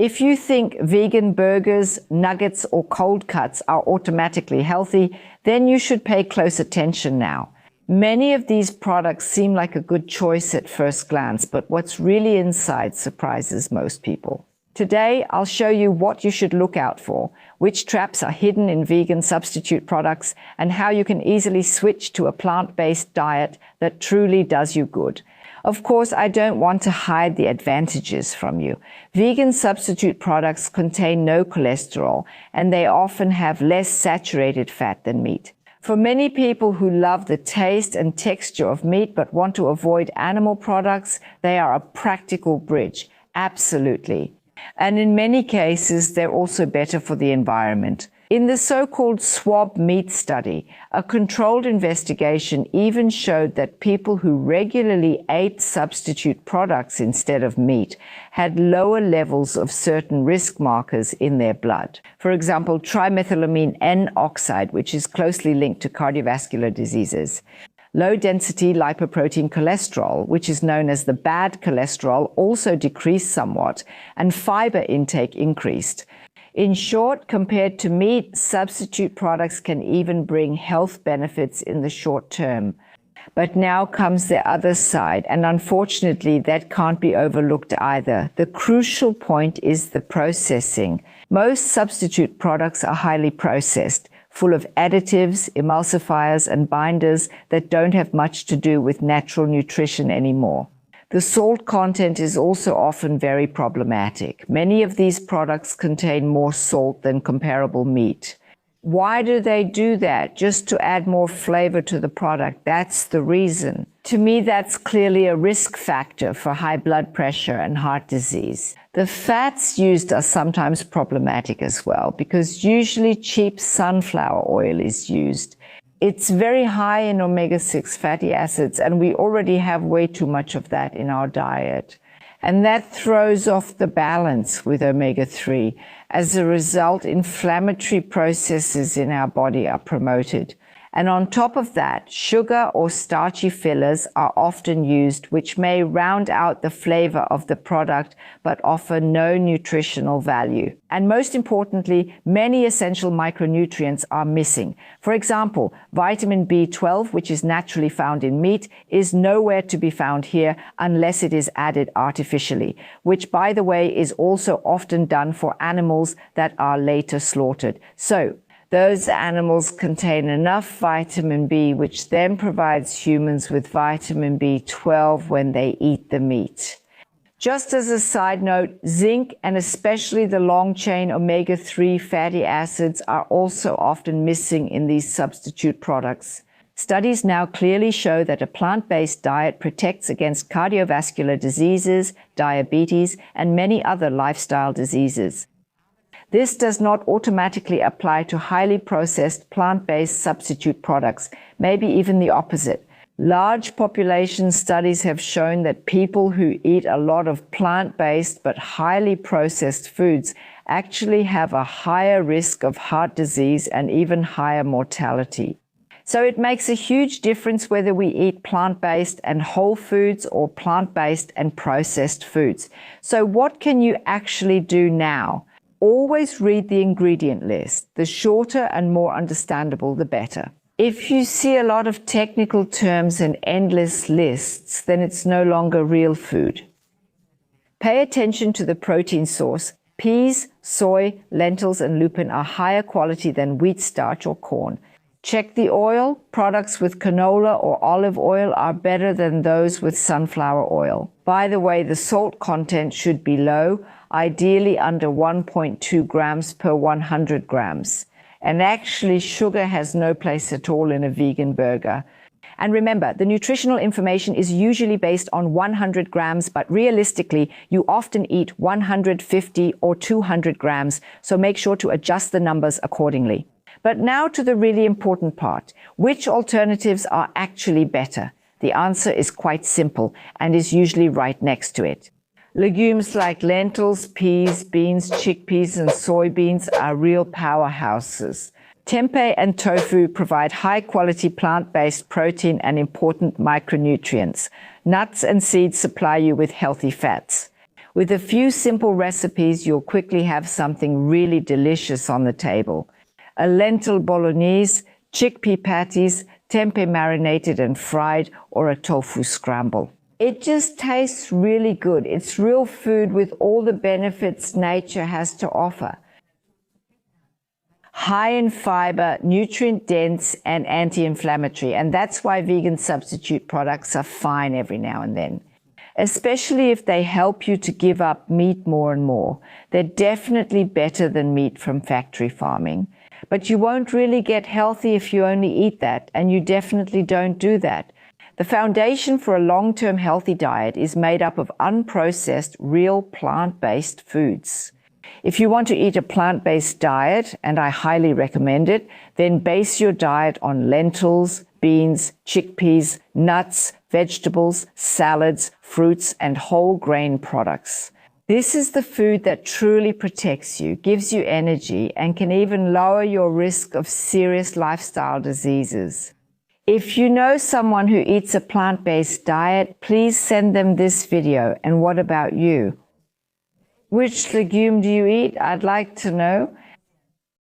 If you think vegan burgers, nuggets, or cold cuts are automatically healthy, then you should pay close attention now. Many of these products seem like a good choice at first glance, but what's really inside surprises most people. Today, I'll show you what you should look out for, which traps are hidden in vegan substitute products, and how you can easily switch to a plant-based diet that truly does you good. Of course, I don't want to hide the advantages from you. Vegan substitute products contain no cholesterol, and they often have less saturated fat than meat. For many people who love the taste and texture of meat but want to avoid animal products, they are a practical bridge. Absolutely. And in many cases, they're also better for the environment. In the so-called swab meat study, a controlled investigation even showed that people who regularly ate substitute products instead of meat had lower levels of certain risk markers in their blood. For example, trimethylamine N oxide, which is closely linked to cardiovascular diseases. Low-density lipoprotein cholesterol, which is known as the bad cholesterol, also decreased somewhat, and fiber intake increased. In short, compared to meat, substitute products can even bring health benefits in the short term. But now comes the other side, and unfortunately, that can't be overlooked either. The crucial point is the processing. Most substitute products are highly processed, full of additives, emulsifiers, and binders that don't have much to do with natural nutrition anymore. The salt content is also often very problematic. Many of these products contain more salt than comparable meat. Why do they do that? Just to add more flavor to the product. That's the reason. To me, that's clearly a risk factor for high blood pressure and heart disease. The fats used are sometimes problematic as well, because usually cheap sunflower oil is used. It's very high in omega-6 fatty acids, and we already have way too much of that in our diet. And that throws off the balance with omega-3. As a result, inflammatory processes in our body are promoted. And on top of that, sugar or starchy fillers are often used, which may round out the flavor of the product, but offer no nutritional value. And most importantly, many essential micronutrients are missing. For example, vitamin B12, which is naturally found in meat, is nowhere to be found here unless it is added artificially, which, by the way, is also often done for animals that are later slaughtered. So, those animals contain enough vitamin B, which then provides humans with vitamin B12 when they eat the meat. Just as a side note, zinc and especially the long-chain omega-3 fatty acids are also often missing in these substitute products. Studies now clearly show that a plant-based diet protects against cardiovascular diseases, diabetes, and many other lifestyle diseases. This does not automatically apply to highly processed plant-based substitute products, maybe even the opposite. Large population studies have shown that people who eat a lot of plant-based but highly processed foods actually have a higher risk of heart disease and even higher mortality. So it makes a huge difference whether we eat plant-based and whole foods or plant-based and processed foods. So what can you actually do now? Always read the ingredient list. The shorter and more understandable, the better. If you see a lot of technical terms and endless lists, then it's no longer real food. Pay attention to the protein source. Peas, soy, lentils, and lupin are higher quality than wheat starch or corn. Check the oil. Products with canola or olive oil are better than those with sunflower oil. By the way, the salt content should be low, ideally under 1.2 grams per 100 grams. And actually, sugar has no place at all in a vegan burger. And remember, the nutritional information is usually based on 100 grams, but realistically, you often eat 150 or 200 grams, so make sure to adjust the numbers accordingly. But now to the really important part. Which alternatives are actually better? The answer is quite simple and is usually right next to it. Legumes like lentils, peas, beans, chickpeas, and soybeans are real powerhouses. Tempeh and tofu provide high-quality plant-based protein and important micronutrients. Nuts and seeds supply you with healthy fats. With a few simple recipes, you'll quickly have something really delicious on the table. A lentil bolognese, chickpea patties, tempeh marinated and fried, or a tofu scramble. It just tastes really good. It's real food with all the benefits nature has to offer. High in fiber, nutrient-dense, and anti-inflammatory, and that's why vegan substitute products are fine every now and then. Especially if they help you to give up meat more and more. They're definitely better than meat from factory farming. But you won't really get healthy if you only eat that, and you definitely don't do that. The foundation for a long-term healthy diet is made up of unprocessed, real plant-based foods. If you want to eat a plant-based diet, and I highly recommend it, then base your diet on lentils, beans, chickpeas, nuts, vegetables, salads, fruits, and whole grain products. This is the food that truly protects you, gives you energy, and can even lower your risk of serious lifestyle diseases. If you know someone who eats a plant-based diet, please send them this video. And what about you? Which legume do you eat? I'd like to know.